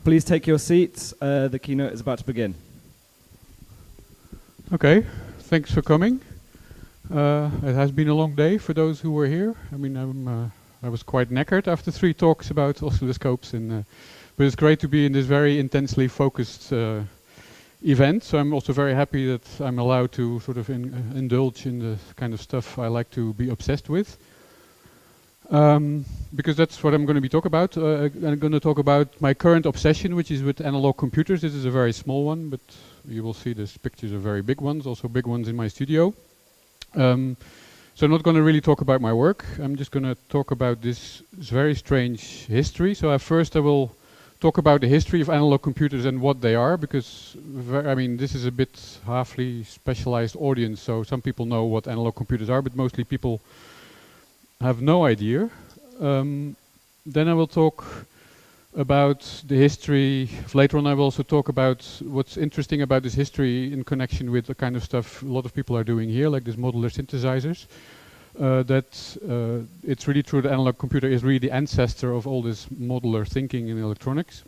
Please take your seats. The keynote is about to begin. Okay, thanks for coming. It has been a long day for those who were here. I mean, I was quite knackered after 3 talks about oscilloscopes, but it's great to be in this very intensely focused event. So I'm also very happy that I'm allowed to sort of indulge in the kind of stuff I like to be obsessed with. Because that's what I'm going to be talking about. I'm going to talk about my current obsession, which is with analog computers. This is a very small one, but you will see these pictures are very big ones, also big ones in my studio. So I'm not going to really talk about my work. I'm just going to talk about this very strange history. So first I will talk about the history of analog computers and what they are, because I mean this is a bit halfly specialized audience. So some people know what analog computers are, but mostly people have no idea. Then I will talk about the history. Later on I will also talk about what's interesting about this history in connection with the kind of stuff a lot of people are doing here, like these modular synthesizers. It's really true that analog computer is really the ancestor of all this modular thinking in electronics.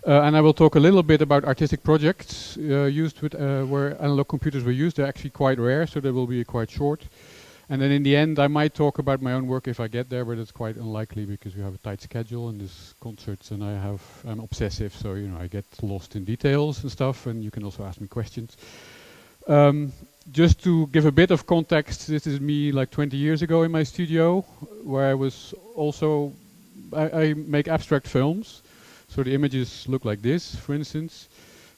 And I will talk a little bit about artistic projects used with where analog computers were used. They're actually quite rare, so they will be quite short. And then in the end, I might talk about my own work if I get there, but it's quite unlikely because we have a tight schedule and there's concerts, and I'm obsessive, so I get lost in details and stuff. And you can also ask me questions. Just to give a bit of context, this is me like 20 years ago in my studio, where I was also I make abstract films. So the images look like this, for instance.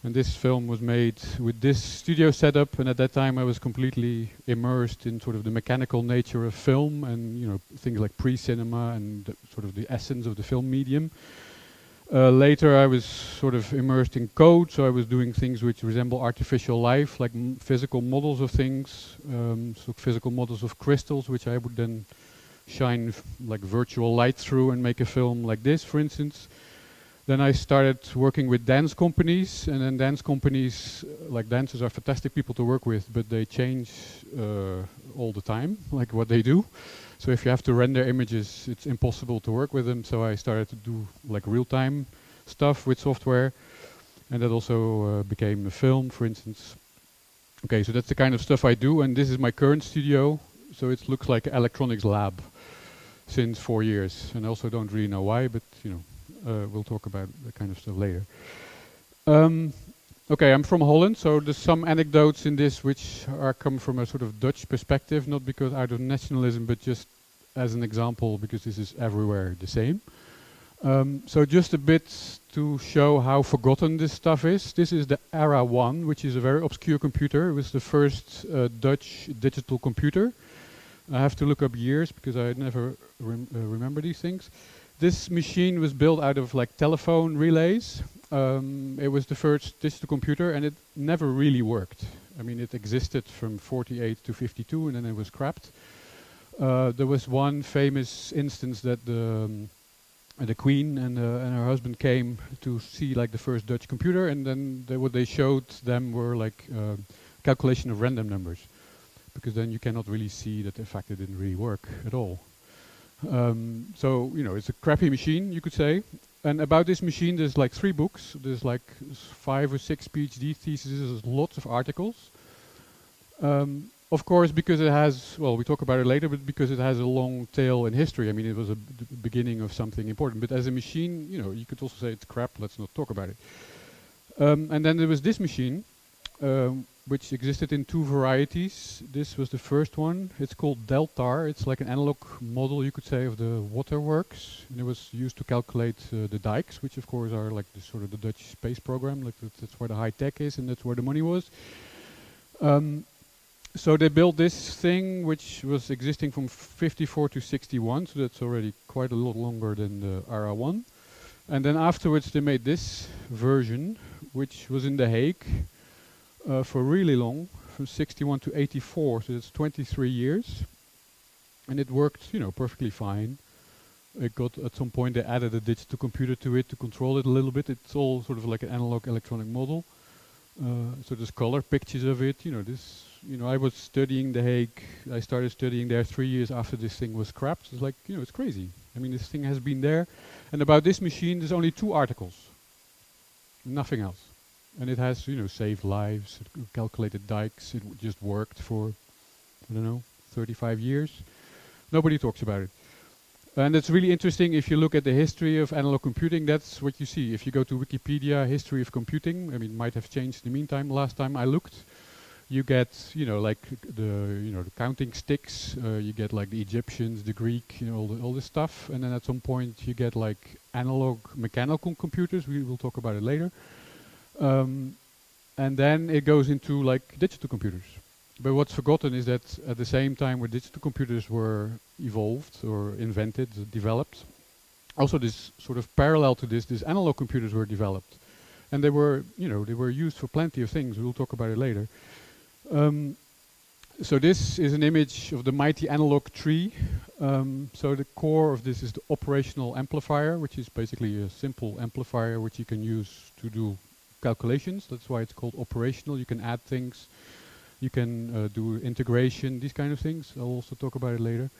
And this film was made with this studio setup, and at that time I was completely immersed in sort of the mechanical nature of film and things like pre-cinema and sort of the essence of the film medium. Later I was sort of immersed in code, so I was doing things which resemble artificial life, like physical models of things, so physical models of crystals, which I would then shine like virtual light through and make a film like this, for instance. Then I started working with dance companies, and then dance companies, like dancers are fantastic people to work with, but they change all the time, like what they do. So if you have to render images, it's impossible to work with them. So I started to do like real-time stuff with software, and that also became a film, for instance. Okay, so that's the kind of stuff I do, and this is my current studio. So it looks like an electronics lab since 4 years, and I also don't really know why, but we'll talk about that kind of stuff later. Okay, I'm from Holland, so there's some anecdotes in this which come from a sort of Dutch perspective, not because out of nationalism, but just as an example, because this is everywhere the same. So just a bit to show how forgotten this stuff is. This is the Era 1, which is a very obscure computer. It was the first Dutch digital computer. I have to look up years because I never remember these things. This machine was built out of like telephone relays. It was the first digital computer, and it never really worked. I mean, it existed from 48 to 52, and then it was scrapped. There was one famous instance that the Queen and her husband came to see like the first Dutch computer, and then what they showed them were like calculation of random numbers, because then you cannot really see that in fact it didn't really work at all. So it's a crappy machine, you could say. And about this machine, there's like 3 books. There's like 5 or 6 PhD theses. There's lots of articles. Of course, because it has, well, we talk about it later, but because it has a long tail in history. I mean, it was the beginning of something important. But as a machine, you could also say it's crap. Let's not talk about it. And then there was this machine, which existed in 2 varieties. This was the first one. It's called Deltar. It's like an analog model, you could say, of the waterworks. And it was used to calculate the dikes, which of course are like the sort of the Dutch space program. Like that's where the high tech is, and that's where the money was. So they built this thing, which was existing from 54 to 61. So that's already quite a lot longer than the RA1. And then afterwards they made this version, which was in The Hague. For really long, from 61 to 84, so that's 23 years, and it worked, perfectly fine. It got at some point they added a digital computer to it to control it a little bit. It's all sort of like an analog electronic model. So there's color pictures of it. This I was studying The Hague. I started studying there 3 years after this thing was scrapped. It's like, it's crazy. I mean, this thing has been there. And about this machine, there's only 2 articles. Nothing else. And it has, saved lives, it calculated dikes. It just worked for, 35 years. Nobody talks about it. And it's really interesting if you look at the history of analog computing, that's what you see. If you go to Wikipedia, history of computing, I mean, it might have changed in the meantime. Last time I looked, you get, like the counting sticks, you get like the Egyptians, the Greek, all this stuff. And then at some point you get like analog mechanical computers. We will talk about it later. And then it goes into like digital computers. But what's forgotten is that at the same time where digital computers were evolved or invented, developed, also this sort of parallel to this, these analog computers were developed. And they were, they were used for plenty of things. We'll talk about it later. So this is an image of the mighty analog tree. So the core of this is the operational amplifier, which is basically a simple amplifier which you can use to do calculations. That's why it's called operational. You can add things. You can do integration, these kind of things. I'll also talk about it later.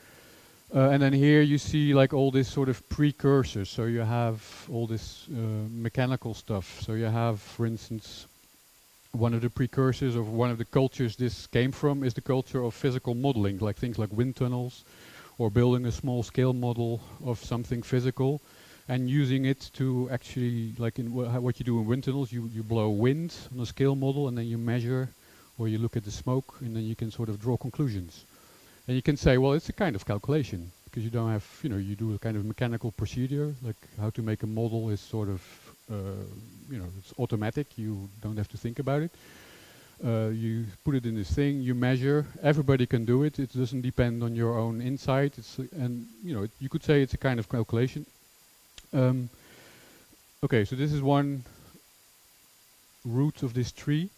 And then here you see like all this sort of precursors. So you have all this mechanical stuff. So you have, for instance, one of the precursors of one of the cultures this came from is the culture of physical modeling, like things like wind tunnels or building a small scale model of something physical and using it to actually, like in what you do in wind tunnels, you blow wind on a scale model and then you measure or you look at the smoke and then you can sort of draw conclusions. And you can say, well, it's a kind of calculation because you don't have, you do a kind of mechanical procedure, like how to make a model is sort of, it's automatic. You don't have to think about it. You put it in this thing, you measure. Everybody can do it. It doesn't depend on your own insight. You could say it's a kind of calculation. Okay, so this is one root of this tree.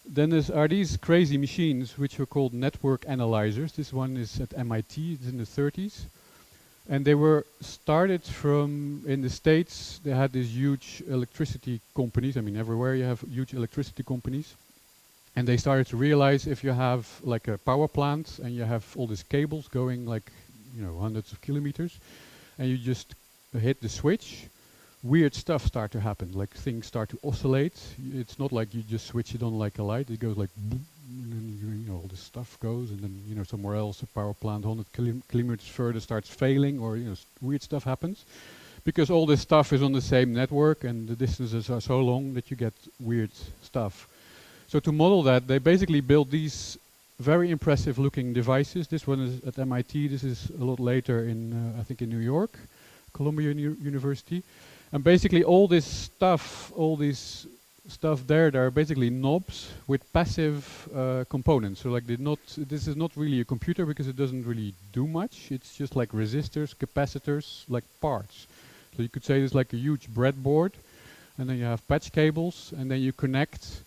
Then are these crazy machines which were called network analyzers. This one is at MIT, it's in the 30s. And they were started from, in the States, they had these huge electricity companies. I mean, everywhere you have huge electricity companies. And they started to realize if you have like a power plant and you have all these cables going like, hundreds of kilometers, and you just hit the switch, weird stuff start to happen, like things start to oscillate. It's not like you just switch it on like a light, it goes like boom, and then all this stuff goes, and then somewhere else a power plant 100 kilometers further starts failing, or weird stuff happens. Because all this stuff is on the same network and the distances are so long that you get weird stuff. So to model that, they basically built these very impressive looking devices. This one is at MIT, this is a lot later in, I think in New York, Columbia University. And basically all this stuff, there are basically knobs with passive components. So like this is not really a computer because it doesn't really do much. It's just like resistors, capacitors, like parts. So you could say it's like a huge breadboard, and then you have patch cables, and then you connect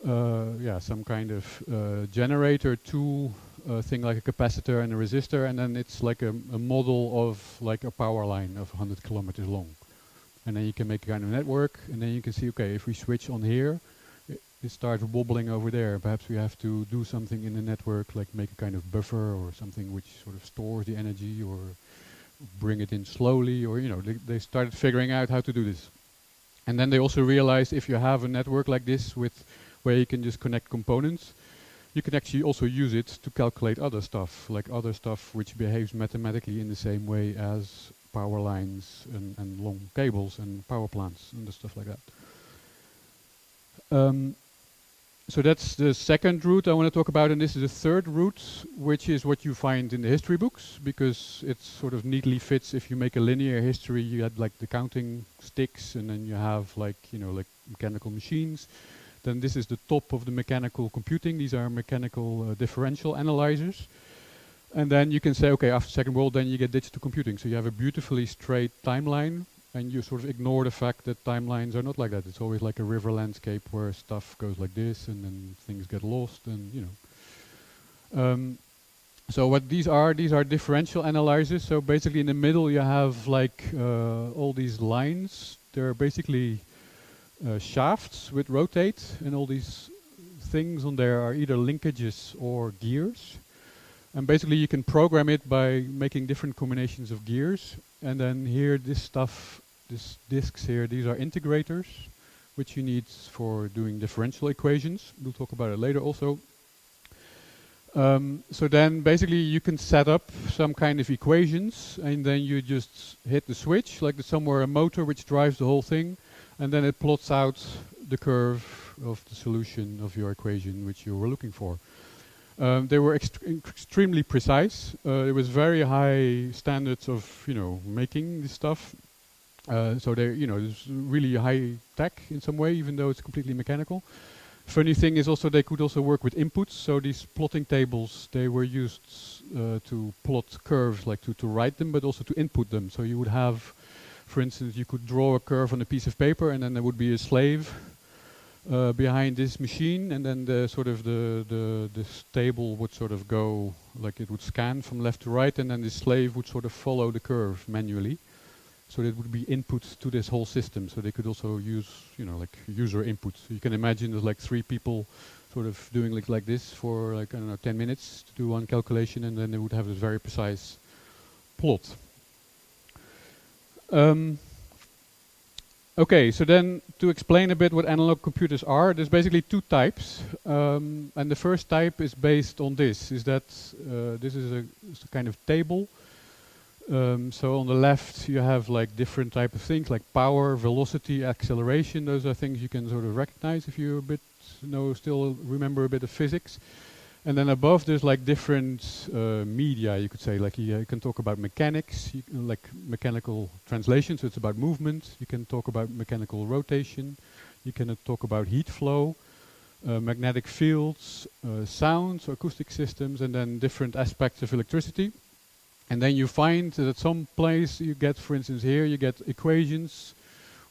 some kind of generator to a thing like a capacitor and a resistor, and then it's like a model of like a power line of 100 kilometers long. And then you can make a kind of network, and then you can see, okay, if we switch on here, it starts wobbling over there. Perhaps we have to do something in the network, like make a kind of buffer or something which sort of stores the energy, or bring it in slowly, or they started figuring out how to do this. And then they also realized if you have a network like this where you can just connect components, you can actually also use it to calculate other stuff, like other stuff which behaves mathematically in the same way as power lines and long cables and power plants and the stuff like that. So that's the second route I want to talk about, and this is the third route, which is what you find in the history books, because it sort of neatly fits. If you make a linear history, you had like the counting sticks, and then you have like mechanical machines. Then this is the top of the mechanical computing. These are mechanical differential analyzers. And then you can say, okay, after Second World, then you get digital computing. So you have a beautifully straight timeline, and you sort of ignore the fact that timelines are not like that. It's always like a river landscape where stuff goes like this, and then things get lost, and so what these are differential analyzers. So basically in the middle you have like all these lines. They're basically shafts which rotate, and all these things on there are either linkages or gears. And basically you can program it by making different combinations of gears. And then here, this stuff, these disks here, these are integrators, which you need for doing differential equations. We'll talk about it later also. So then basically you can set up some kind of equations, and then you just hit the switch, like there's somewhere a motor which drives the whole thing, and then it plots out the curve of the solution of your equation which you were looking for. They were extremely precise. It was very high standards of, making this stuff. So they, it's really high tech in some way, even though it's completely mechanical. Funny thing is also they could also work with inputs. So these plotting tables, they were used to plot curves, like to write them, but also to input them. So you would have, for instance, you could draw a curve on a piece of paper, and then there would be a slave behind this machine, and then this table would sort of go, like it would scan from left to right, and then the slave would sort of follow the curve manually. So that would be input to this whole system. So they could also use, like user input. So you can imagine there's like 3 people sort of doing like this for like, 10 minutes to do one calculation, and then they would have this very precise plot. Okay, so then to explain a bit what analog computers are, there's basically 2 types. And the first type is based on this, is that this is a kind of table. So on the left you have like different type of things like power, velocity, acceleration. Those are things you can sort of recognize if you still remember a bit of physics. And then above there's like different media, you could say. Like you can talk about mechanics, like mechanical translation, so it's about movement. You can talk about mechanical rotation. You can talk about heat flow, magnetic fields, sounds, acoustic systems, and then different aspects of electricity. And then you find that at some place you get, for instance here, you get equations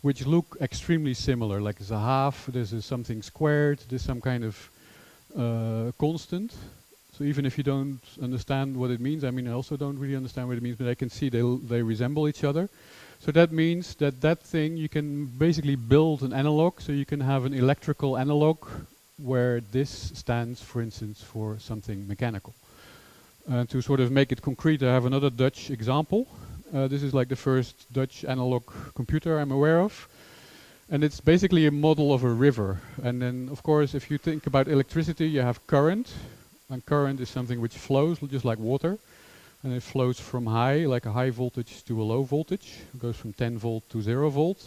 which look extremely similar. Like there's a half, there's something squared, there's some kind of constant. So even if you don't understand what it means, I also don't really understand what it means, but I can see they resemble each other. So that means that thing, you can basically build an analog, so you can have an electrical analog where this stands, for instance, for something mechanical. To sort of make it concrete, I have another Dutch example. This is like the first Dutch analog computer I'm aware of. And it's basically a model of a river. And then, of course, if you think about electricity, you have current. And current is something which flows, just like water. And it flows from high, like a high voltage to a low voltage. It goes from 10 volt to 0 volt.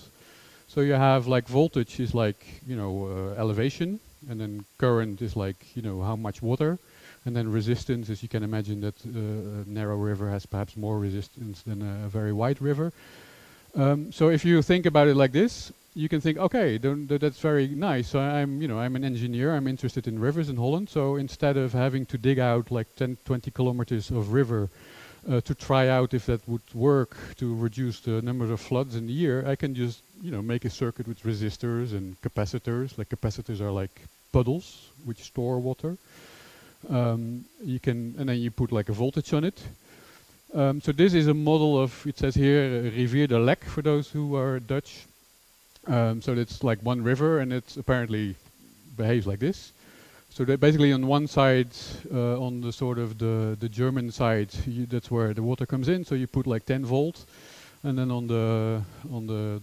So you have like voltage is like, elevation. And then current is like, how much water. And then resistance, as you can imagine, that a narrow river has perhaps more resistance than a very wide river. So if you think about it like this, you can think, okay, that's very nice. So I'm an engineer. I'm interested in rivers in Holland. So instead of having to dig out like 10, 20 kilometers of river to try out if that would work to reduce the number of floods in the year, I can just make a circuit with resistors and capacitors. Like capacitors are like puddles which store water. And then you put like a voltage on it. So this is a model of, it says here, Rivier de Lek for those who are Dutch. So it's like one river, and it apparently behaves like this. So that basically on one side, on the sort of the German side, that's where the water comes in. So you put like 10 volt, and then on the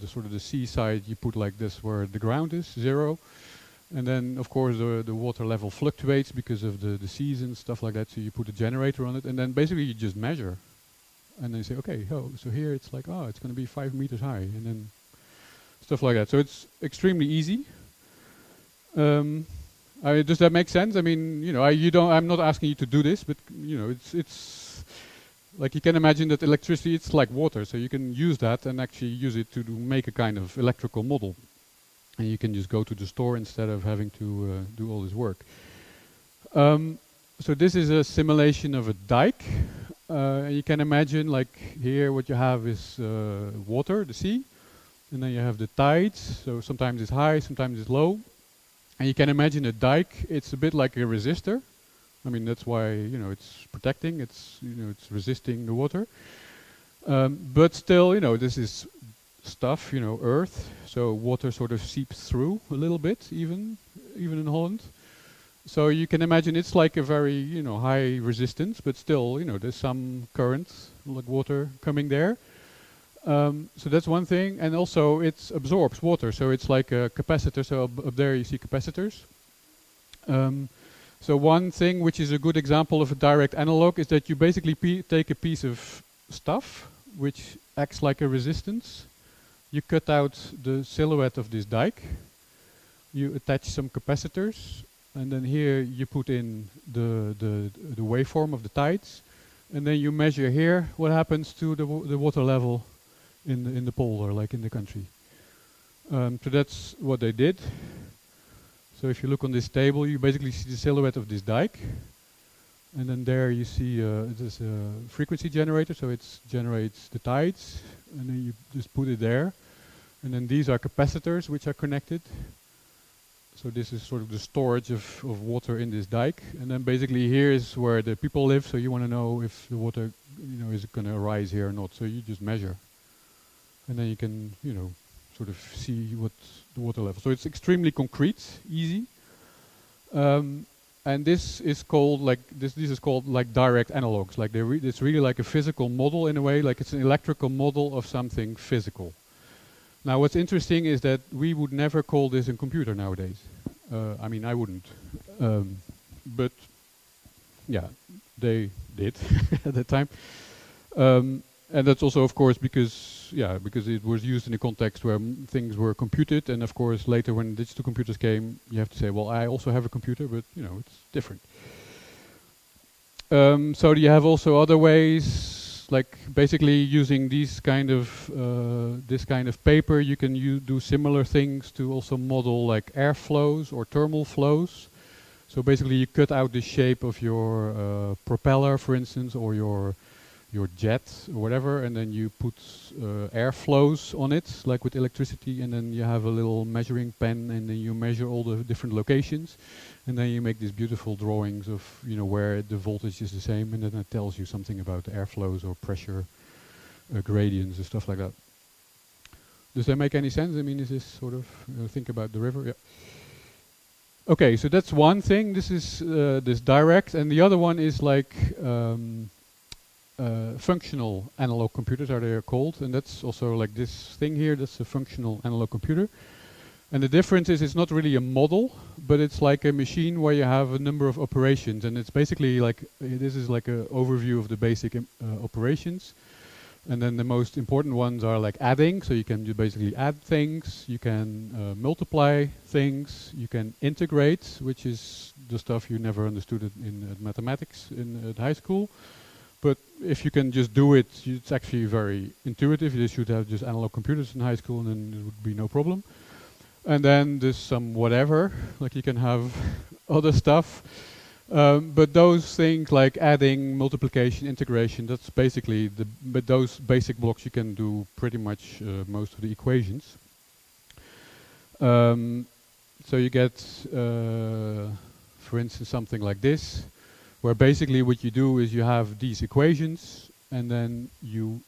sort of the sea side, you put like this where the ground is 0. And then, of course, the water level fluctuates because of the seasons, stuff like that. So you put a generator on it, and then basically you just measure. And then you say, okay, so here it's like, it's going to be 5 meters high, and then stuff like that. So it's extremely easy. Does that make sense? I'm not asking you to do this, but it's like you can imagine that electricity, it's like water, so you can use that and actually use it to make a kind of electrical model. And you can just go to the store instead of having to do all this work. So this is a simulation of a dike. You can imagine, like here, what you have is water, the sea, and then you have the tides. So sometimes it's high, sometimes it's low. And you can imagine a dike. It's a bit like a resistor. That's why it's protecting. It's it's resisting the water. But still, this is stuff, earth, so water sort of seeps through a little bit, even in Holland. So you can imagine it's like a very, high resistance, but still, there's some current, like water, coming there. So that's one thing, and also it absorbs water, so it's like a capacitor. So up there you see capacitors. So one thing which is a good example of a direct analog is that you basically take a piece of stuff which acts like a resistance. You cut out the silhouette of this dike. You attach some capacitors, and then here you put in the waveform of the tides, and then you measure here what happens to the water level in the polder, like in the country. So that's what they did. So if you look on this table, you basically see the silhouette of this dike, and then there you see this frequency generator, so it generates the tides, and then you just put it there, and then these are capacitors which are connected. So this is sort of the storage of water in this dike, and then basically here is where the people live. So you want to know if the water, is going to rise here or not. So you just measure, and then you can, sort of see what the water level. So it's extremely concrete, easy, and this is called this is called like direct analogs. Like it's really like a physical model in a way. Like it's an electrical model of something physical. Now, what's interesting is that we would never call this a computer nowadays. I mean, I wouldn't. But, yeah, they did at that time. And that's also, of course, because it was used in a context where things were computed. And, of course, later when digital computers came, you have to say, well, I also have a computer, but, it's different. So you have also other ways. Like basically using these kind of this kind of paper, you can do similar things to also model like air flows or thermal flows. So basically, you cut out the shape of your propeller, for instance, or your jet or whatever, and then you put air flows on it, like with electricity, and then you have a little measuring pen, and then you measure all the different locations. And then you make these beautiful drawings of, where the voltage is the same, and then it tells you something about the airflows or pressure gradients and stuff like that. Does that make any sense? I mean, is this sort of, think about the river? Yeah. Okay, so that's one thing. This is this direct, and the other one is like functional analog computers, are they called, and that's also like this thing here. That's a functional analog computer. And the difference is it's not really a model, but it's like a machine where you have a number of operations, and it's basically like this is like an overview of the basic operations. And then the most important ones are like adding, so you can basically add things, you can multiply things, you can integrate, which is the stuff you never understood in mathematics at high school. But if you can just do it, it's actually very intuitive. You should have just analog computers in high school, and then it would be no problem. And then there's some whatever, like you can have other stuff. But those things like adding, multiplication, integration, that's basically but those basic blocks you can do pretty much most of the equations. So you get, for instance, something like this, where basically what you do is you have these equations, and then you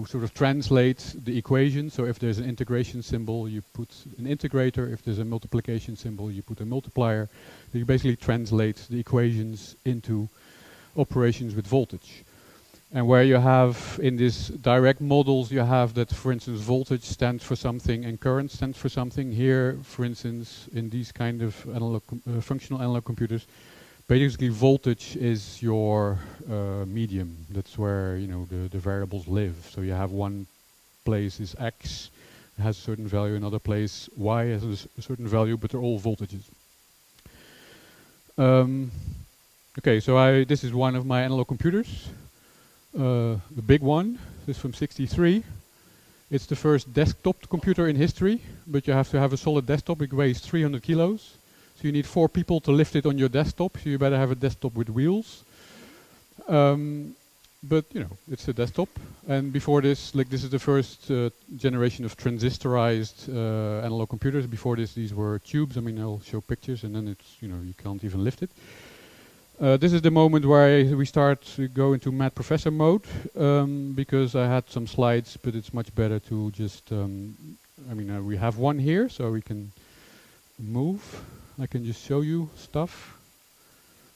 sort of translate the equation. So if there's an integration symbol, you put an integrator. If there's a multiplication symbol, you put a multiplier. You basically translate the equations into operations with voltage. And where you have in these direct models, you have that, for instance, voltage stands for something and current stands for something. Here, for instance, in these kind of functional analog computers, basically voltage is your medium. That's where the variables live. So you have one place is X, it has a certain value, another place Y has a certain value, but they're all voltages. Okay, so this is one of my analog computers, the big one. This is from '63. It's the first desktop computer in history, but you have to have a solid desktop. It weighs 300 kilos. So you need 4 people to lift it on your desktop. So you better have a desktop with wheels. But it's a desktop. And before this, this is the first generation of transistorized analog computers. Before this, these were tubes. I mean, I'll show pictures, and then it's you can't even lift it. This is the moment where we start to go into mad professor mode, because I had some slides, but it's much better to just. We have one here, so we can move. I can just show you stuff.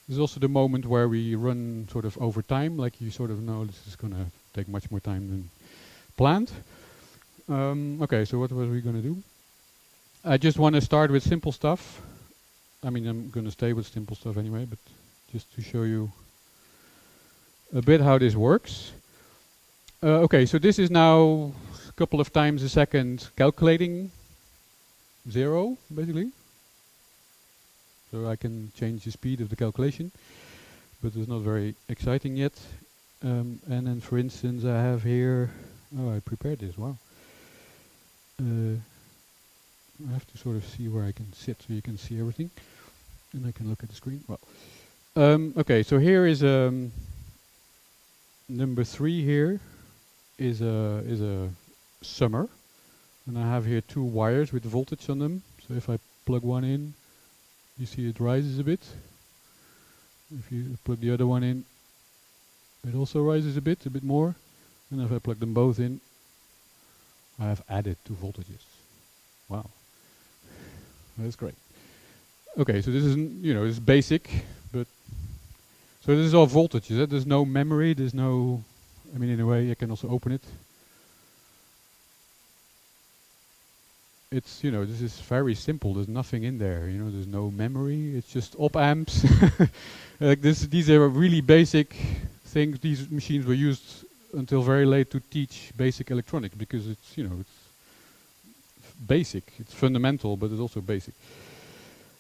This is also the moment where we run sort of over time, like you sort of know this is going to take much more time than planned. Okay, so what was we going to do? I just want to start with simple stuff. I mean, I'm going to stay with simple stuff anyway, but just to show you a bit how this works. Okay, so this is now a couple of times a second calculating 0, basically. So I can change the speed of the calculation, but it's not very exciting yet. And then, for instance, I have here, oh, I prepared this, wow. I have to sort of see where I can sit so you can see everything, and I can look at the screen. Well, okay, so here is number 3 here is a summer, and I have here 2 wires with voltage on them. So if I plug one in, you see it rises a bit. If you plug the other one in, it also rises a bit more. And if I plug them both in, I have added 2 voltages. Wow, that's great. Okay, so this is, it's basic, but so this is all voltages. There's no memory. There's no. I mean, in a way, I can also open it. It's, this is very simple. There's nothing in there. There's no memory. It's just op amps. Like this. These are really basic things. These machines were used until very late to teach basic electronics because it's, it's basic. It's fundamental, but it's also basic.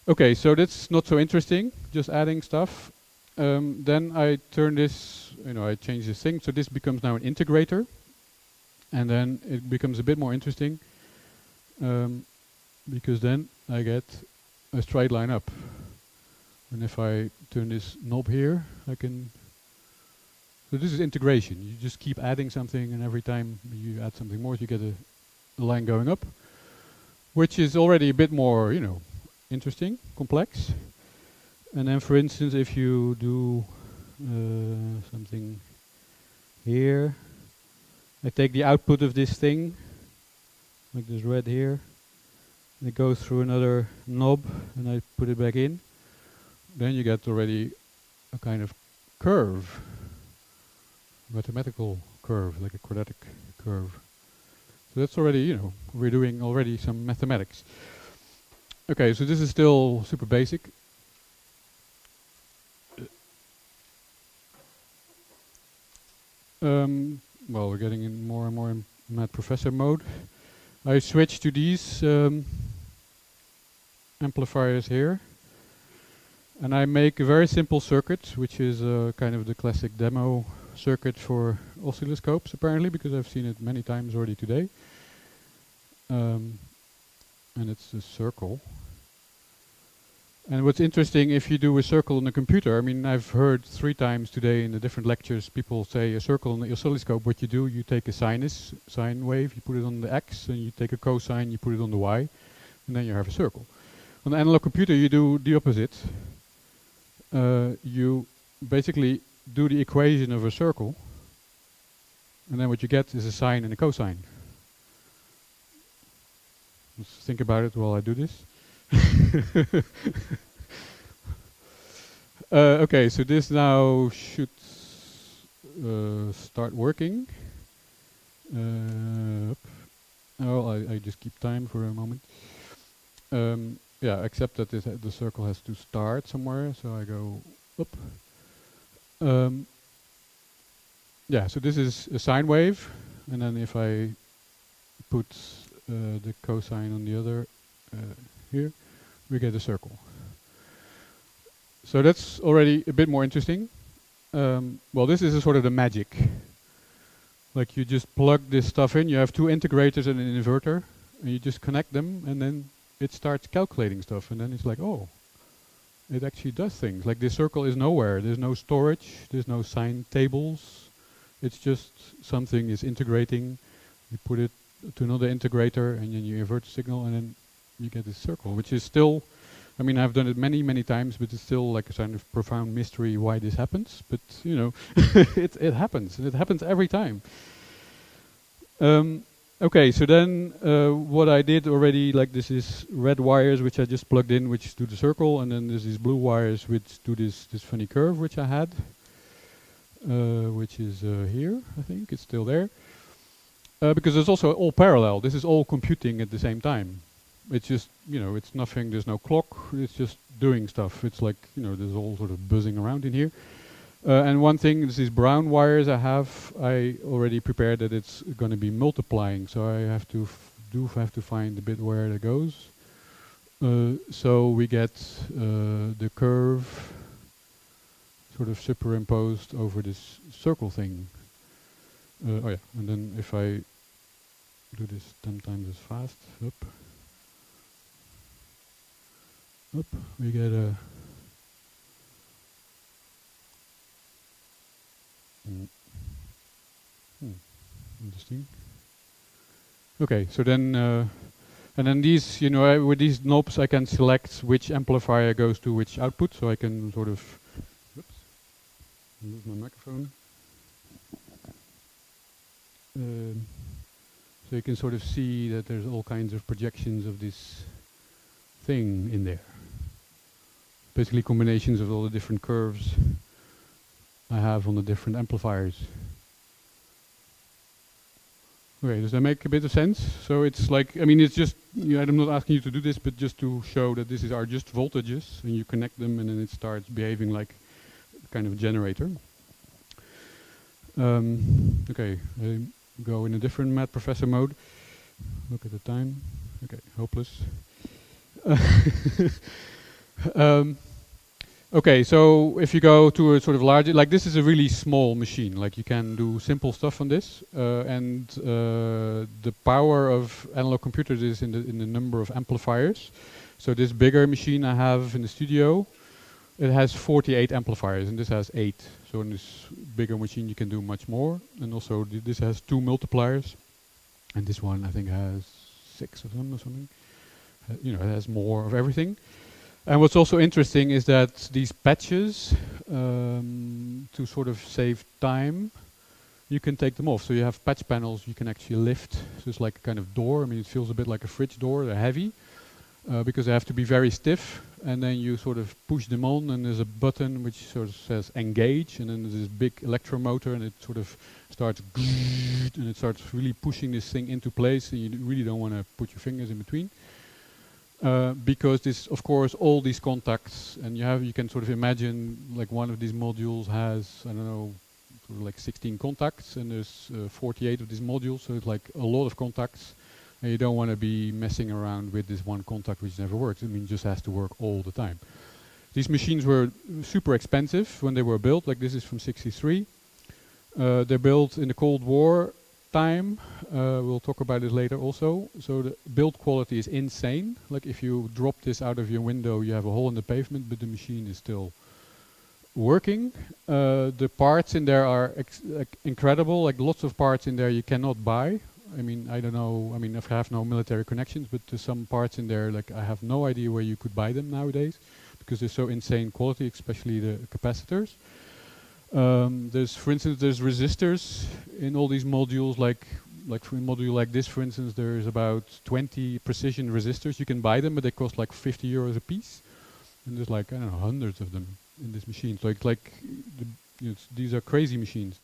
Okay, so that's not so interesting. Just adding stuff. Then I turn this. I change this thing. So this becomes now an integrator, and then it becomes a bit more interesting. Because then I get a straight line up. And if I turn this knob here, I can. So this is integration. You just keep adding something, and every time you add something more, you get a line going up, which is already a bit more, interesting, complex. And then, for instance, if you do something here, I take the output of this thing, like this red here, and it goes through another knob, and I put it back in. Then you get already a kind of curve, mathematical curve, like a quadratic curve. So that's already, we're doing already some mathematics. Okay, so this is still super basic. Well, we're getting in more and more in mad professor mode. I switch to these amplifiers here, and I make a very simple circuit, which is kind of the classic demo circuit for oscilloscopes, apparently, because I've seen it many times already today. And it's a circle. And what's interesting, if you do a circle on a computer, I mean, I've heard 3 times today in the different lectures people say a circle on the oscilloscope. What you do, you take a sine wave, you put it on the x, and you take a cosine, you put it on the y, and then you have a circle. On the analog computer, you do the opposite. You basically do the equation of a circle, and then what you get is a sine and a cosine. Let's think about it while I do this. Okay, so this now should start working. Oh, I just keep time for a moment. Yeah, except that the circle has to start somewhere, so I go up. Yeah, so this is a sine wave, and then if I put the cosine on the other here, we get a circle. So that's already a bit more interesting. Well, this is a sort of the magic. Like you just plug this stuff in, you have 2 integrators and an inverter, and you just connect them, and then it starts calculating stuff, and then it's like, oh, it actually does things. Like this circle is nowhere, there's no storage, there's no sine tables, it's just something is integrating, you put it to another integrator, and then you invert the signal, and then you get this circle, which is still, I mean, I've done it many, many times, but it's still like a kind of profound mystery why this happens. But, it happens, and it happens every time. Okay, so then what I did already, like this is red wires which I just plugged in, which do the circle, and then there's these blue wires which do this funny curve which I had, which is here, I think it's still there. Because it's also all parallel. This is all computing at the same time. It's just, you know, it's nothing, there's no clock, it's just doing stuff. It's like, you know, there's all sort of buzzing around in here. And one thing is these brown wires I already prepared that it's going to be multiplying, so I have to find the bit where it goes. So we get the curve sort of superimposed over this circle thing. Oh yeah, and then if I do this 10 times as fast, up, we get a interesting. Okay, so then and then these, you know, with these knobs I can select which amplifier goes to which output, so I can sort of, oops, move my microphone. So you can sort of see that there's all kinds of projections of this thing in there. Basically combinations of all the different curves I have on the different amplifiers. Okay, does that make a bit of sense? So it's like, I mean, it's just, you know, I'm not asking you to do this, but just to show that this are just voltages, and you connect them, and then it starts behaving like kind of a generator. Okay, I go in a different Mad Professor mode. Look at the time. Okay, hopeless. Okay, so if you go to a sort of larger, like this is a really small machine, like you can do simple stuff on this, and the power of analog computers is in the number of amplifiers. So this bigger machine I have in the studio, it has 48 amplifiers, and this has 8. So in this bigger machine you can do much more, and also this has 2 multipliers, and this one I think has 6 of them or something. You know, it has more of everything. And what's also interesting is that these patches, to sort of save time, you can take them off. So you have patch panels you can actually lift. So it's like a kind of door. I mean, it feels a bit like a fridge door. They're heavy because they have to be very stiff. And then you sort of push them on, and there's a button which sort of says engage, and then there's this big electromotor, and it sort of starts, and it starts really pushing this thing into place, and you really don't want to put your fingers in between. Because this, of course, all these contacts, and you can sort of imagine like one of these modules has, I don't know, sort of like 16 contacts, and there's 48 of these modules, so it's like a lot of contacts, and you don't want to be messing around with this one contact which never works. I mean, it just has to work all the time. These machines were super expensive when they were built. Like this is from '63. They're built in the Cold War time. We'll talk about this later also. So the build quality is insane. Like if you drop this out of your window, you have a hole in the pavement, but the machine is still working. The parts in there are like incredible. Like lots of parts in there you cannot buy. I mean, I don't know. I mean, I have no military connections, but there's some parts in there, like I have no idea where you could buy them nowadays, because they're so insane quality, especially the capacitors. There's, for instance, there's resistors in all these modules. Like for a module like this, for instance, there's about 20 precision resistors. You can buy them, but they cost like 50 euros a piece. And there's like, I don't know, hundreds of them in this machine. So it's like, these are crazy machines.